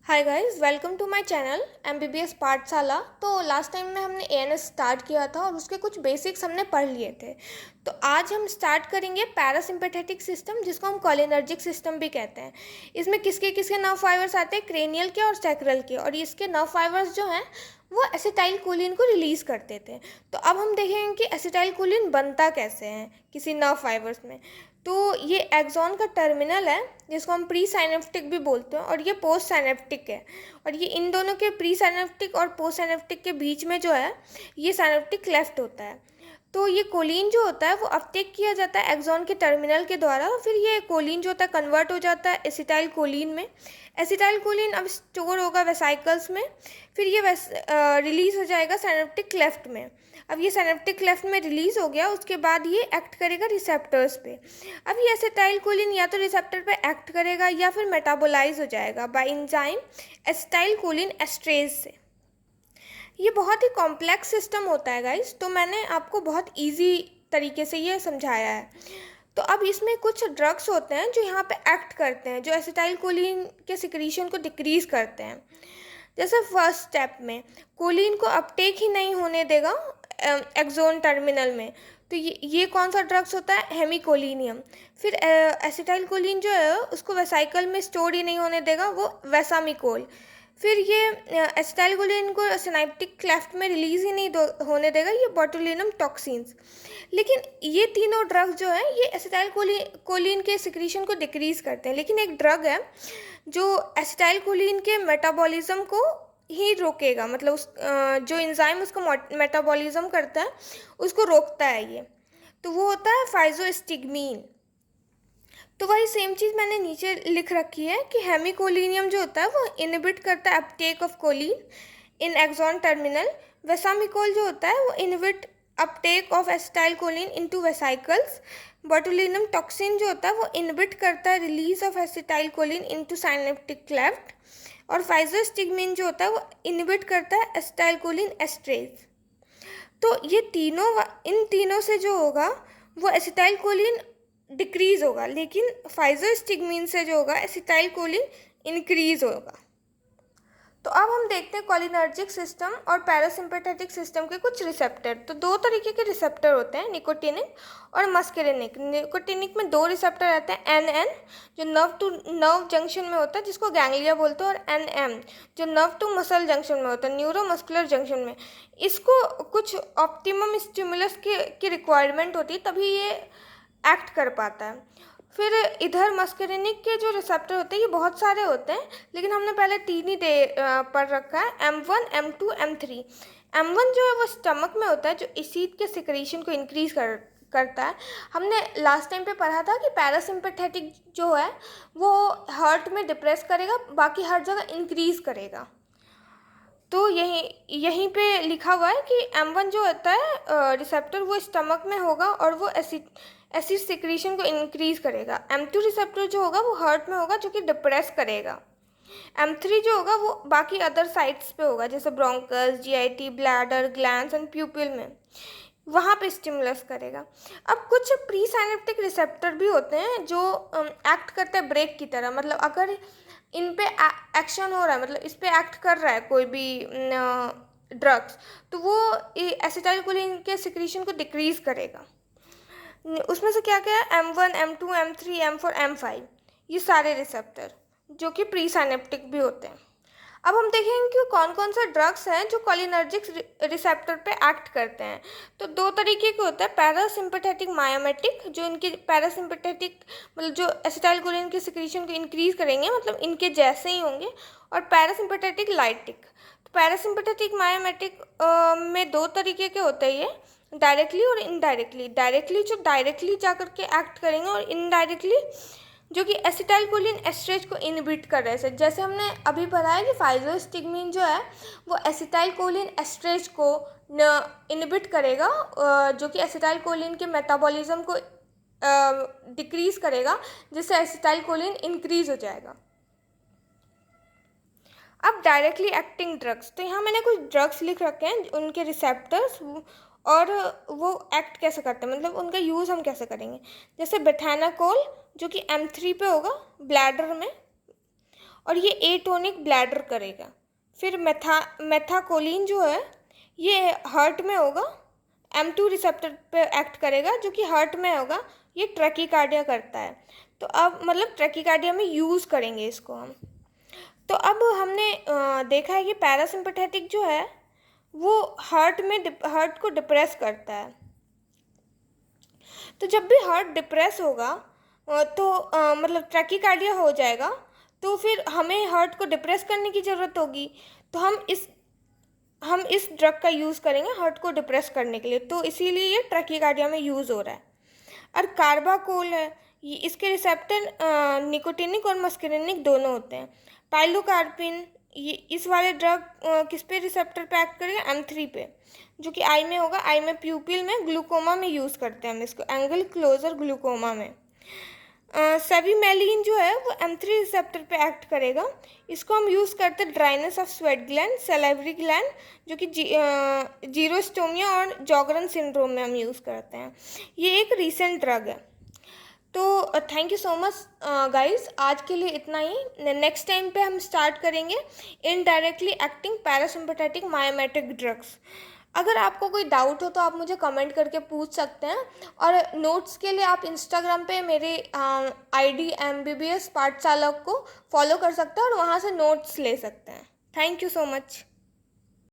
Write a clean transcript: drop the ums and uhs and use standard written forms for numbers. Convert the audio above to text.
Hi guys, welcome to my channel MBBS Pathshala. तो last time में हमने एएनएस स्टार्ट किया था और उसके कुछ बेसिक्स हमने पढ़ लिए थे। तो आज हम स्टार्ट करेंगे पैरासिम्पैथेटिक सिस्टम, जिसको हम कोलिनर्जिक सिस्टम भी कहते हैं। इसमें किसके किसके नर्व फाइबर्स आते हैं? क्रेनियल के और सैक्रल के। और इसके नर्व फाइबर्स जो हैं वो एसिटाइलकोलिन को रिलीज़ करते थे। तो अब हम देखेंगे कि एसिटाइलकोलिन बनता कैसे है किसी नर्व फाइबर्स में। तो ये एक्सॉन का टर्मिनल है, जिसको हम प्री साइनेप्टिक भी बोलते हैं, और ये पोस्ट साइनेप्टिक है। और ये इन दोनों के प्री साइनेप्टिक और पोस्ट साइनेप्टिक के बीच में जो है ये साइनेप्टिक क्लेफ्ट होता है। तो ये कोलिन जो होता है वो अपटेक किया जाता है एक्सॉन के टर्मिनल के द्वारा। फिर ये कोलिन जो होता है कन्वर्ट हो जाता है एसिटाइल कोलिन में। एसिटाइल कोलिन अब स्टोर होगा वेसाइकल्स में। फिर ये रिलीज़ हो जाएगा साइनेप्टिक क्लेफ्ट में। अब ये साइनेप्टिक क्लेफ्ट में रिलीज़ हो गया, उसके बाद ये एक्ट करेगा रिसेप्टर्स पे। अब ये एसिटाइल कोलिन या तो रिसेप्टर पे एक्ट करेगा या फिर मेटाबोलाइज हो जाएगा bye enzyme acetyl choline esterase से। ये बहुत ही कॉम्प्लेक्स सिस्टम होता है गाइस, तो मैंने आपको बहुत इजी तरीके से ये समझाया है। तो अब इसमें कुछ ड्रग्स होते हैं जो यहाँ पे एक्ट करते हैं, जो एसिटाइल कोलिन के सिक्रीशन को डिक्रीज करते हैं। जैसे फर्स्ट स्टेप में कोलिन को अपटेक ही नहीं होने देगा एक्सोन टर्मिनल में। तो ये कौन सा ड्रग्स होता है? हेमिकोलिनियम। फिर एसिटाइल कोलिन जो है उसको वेसाइकल में स्टोर ही नहीं होने देगा, वो वेसामिकोल। फिर ये एसिटाइल कोलिन को सिनाप्टिक क्लेफ्ट में रिलीज़ ही नहीं होने देगा, ये बोटुलिनम टॉक्सिन्स। लेकिन ये तीनों ड्रग्स जो है ये एसिटाइल कोलिन के सिक्रीशन को डिक्रीज़ करते हैं। लेकिन एक ड्रग है जो एसिटाइल कोलिन के मेटाबॉलिज्म को ही रोकेगा, मतलब जो एंजाइम उसका मेटाबॉलिज्म करता है उसको रोकता है ये। तो वो होता है फाइजोस्टिग्मीन। तो वही सेम चीज़ मैंने नीचे लिख रखी है कि हेमिकोलिनियम जो होता है वो इनहिबिट करता है uptake of choline in axon terminal. Vesamicol जो होता है वो inhibit uptake of acetylcholine into vesicles. Botulinum toxin जो होता है वो इनहिबिट करता है release of acetylcholine into synaptic cleft. और फाइजोस्टिग्मिन जो होता है वो इनहिबिट करता है एसिटाइल कोलिन एस्ट्रेज। तो ये इन तीनों से जो होगा वो एसिटाइल कोलिन डिक्रीज़ होगा, लेकिन फाइजोस्टिग्मीन से जो होगा एसिटाइल कोलिन इंक्रीज़ होगा। तो अब हम देखते हैं कोलिनर्जिक सिस्टम और पैरासिम्पैथेटिक सिस्टम के कुछ रिसेप्टर। तो दो तरीके के रिसेप्टर होते हैं, निकोटिनिक और मस्करिनिक। निकोटिनिक में दो रिसेप्टर रहते हैं, एन जो नर्व टू नर्व जंक्शन में होता है जिसको गैंग्लिया बोलते हैं, और एन जो नर्व टू मसल जंक्शन में होता है, न्यूरोमस्कुलर जंक्शन में। इसको कुछ ऑप्टिमम स्टिमुलस की रिक्वायरमेंट होती है तभी ये एक्ट कर पाता है। फिर इधर मस्करिनिक के जो रिसेप्टर होते हैं ये बहुत सारे होते हैं, लेकिन हमने पहले तीन ही पढ़ रखा है, M1, M2, M3। M1 जो है वो स्टमक में होता है, जो एसिड के सिक्रीशन को इंक्रीज करता है। हमने लास्ट टाइम पे पढ़ा था कि पैरासिम्पैथेटिक जो है वो हार्ट में डिप्रेस करेगा, बाकी हर जगह इंक्रीज करेगा। तो यहीं पे लिखा हुआ है कि M1 जो होता है रिसेप्टर वो स्टमक में होगा और वो एसिड सिक्रीशन को इंक्रीज करेगा। M2 रिसेप्टर जो होगा वो हार्ट में होगा, जो कि डिप्रेस करेगा। M3 जो होगा वो बाकी अदर साइट्स पे होगा, जैसे bronchus, GIT, bladder, glands and प्यूपिल में, वहाँ पे स्टिमुलस करेगा। अब कुछ प्री साइनेप्टिक रिसेप्टर भी होते हैं जो एक्ट करते हैं ब्रेक की तरह। मतलब अगर इन पे एक्शन हो रहा है, मतलब इस पे एक्ट कर रहा है कोई भी ड्रग्स, तो वो एसिटाइलकोलिन के सिक्रीशन को डिक्रीज करेगा। उसमें से क्या क्या है? M1, M2, M3, M4, M5, ये सारे रिसेप्टर जो कि प्री साइनेप्टिक भी होते हैं। अब हम देखेंगे कि कौन कौन से ड्रग्स हैं जो कोलिनर्जिक रिसेप्टर पे एक्ट करते हैं। तो दो तरीके के होते हैं, पैरासिम्पैथेटिक मायोमेटिक, जो इनके पैरासिम्पैथेटिक मतलब जो एसिटाइलकोलिन के सिक्रीशन को इंक्रीज करेंगे, मतलब इनके जैसे ही होंगे, और पैरासिम्पैथेटिक लाइटिक। तो पैरासिम्पैथेटिक मायोमेटिक में दो तरीके के होते हैं, ये डायरेक्टली और इनडायरेक्टली। डायरेक्टली जो डायरेक्टली जाकर के एक्ट करेंगे, और इनडायरेक्टली जो कि एसिटाइलकोलिन एस्ट्रेज को इनहिबिट कर रहे हैं। जैसे हमने अभी पढ़ा है कि फाइजोस्टिग्मीन जो है वो एसिटाइलकोलिन एस्ट्रेज को इनहिबिट करेगा, जो कि एसिटाइलकोलिन के मेटाबॉलिज्म को डिक्रीज करेगा, जिससे एसिटाइलकोलिन इंक्रीज हो जाएगा। अब डायरेक्टली एक्टिंग ड्रग्स, तो यहाँ मैंने कुछ ड्रग्स लिख रखे हैं, उनके रिसेप्टर्स और वो एक्ट कैसे करते हैं, मतलब उनका यूज़ हम कैसे करेंगे। जैसे बेथानाकोल जो कि M3 पे होगा ब्लैडर में, और ये एटोनिक ब्लैडर करेगा। फिर मेथाकोलिन जो है ये हार्ट में होगा, M2 रिसेप्टर पे एक्ट करेगा जो कि हार्ट में होगा, ये ट्रैकीकार्डिया करता है। तो अब मतलब ट्रैकीकार्डिया में यूज़ करेंगे इसको हम। तो अब हमने देखा है कि पैरासिम्पथेटिक जो है वो हार्ट को डिप्रेस करता है। तो जब भी हार्ट डिप्रेस होगा तो मतलब ट्रैकीकार्डिया हो जाएगा, तो फिर हमें हार्ट को डिप्रेस करने की ज़रूरत होगी। तो हम इस ड्रग का यूज़ करेंगे हार्ट को डिप्रेस करने के लिए, तो इसीलिए ये ट्रैकीकार्डिया में यूज़ हो रहा है। और कार्बाकोल है, ये इसके रिसेप्टर निकोटिनिक और मस्करिनिक दोनों होते हैं। पाइलोकार्पिन, ये इस वाले ड्रग किस पे रिसेप्टर पे एक्ट करेगा, M3 पे, जो कि आई में होगा, आई में प्यूपिल में ग्लूकोमा में यूज़ करते हैं हम इसको, एंगल क्लोजर ग्लूकोमा में। सेविमेलिन जो है वो M3 रिसेप्टर पे एक्ट करेगा, इसको हम यूज़ करते हैं dryness of sweat gland, salivary gland, जो कि जीरोस्टोमिया और जॉगरन सिंड्रोम में हम यूज़ करते हैं। ये एक रीसेंट ड्रग है। तो thank you so much guys, आज के लिए इतना ही। नेक्स्ट टाइम पे हम स्टार्ट करेंगे इनडायरेक्टली एक्टिंग पैरासिम्पथेटिक मायोमेटिक ड्रग्स। अगर आपको कोई डाउट हो तो आप मुझे कमेंट करके पूछ सकते हैं, और नोट्स के लिए आप इंस्टाग्राम पे मेरे ID MBBS पाठशाला को फॉलो कर सकते हैं और वहाँ से नोट्स ले सकते हैं। Thank you so much.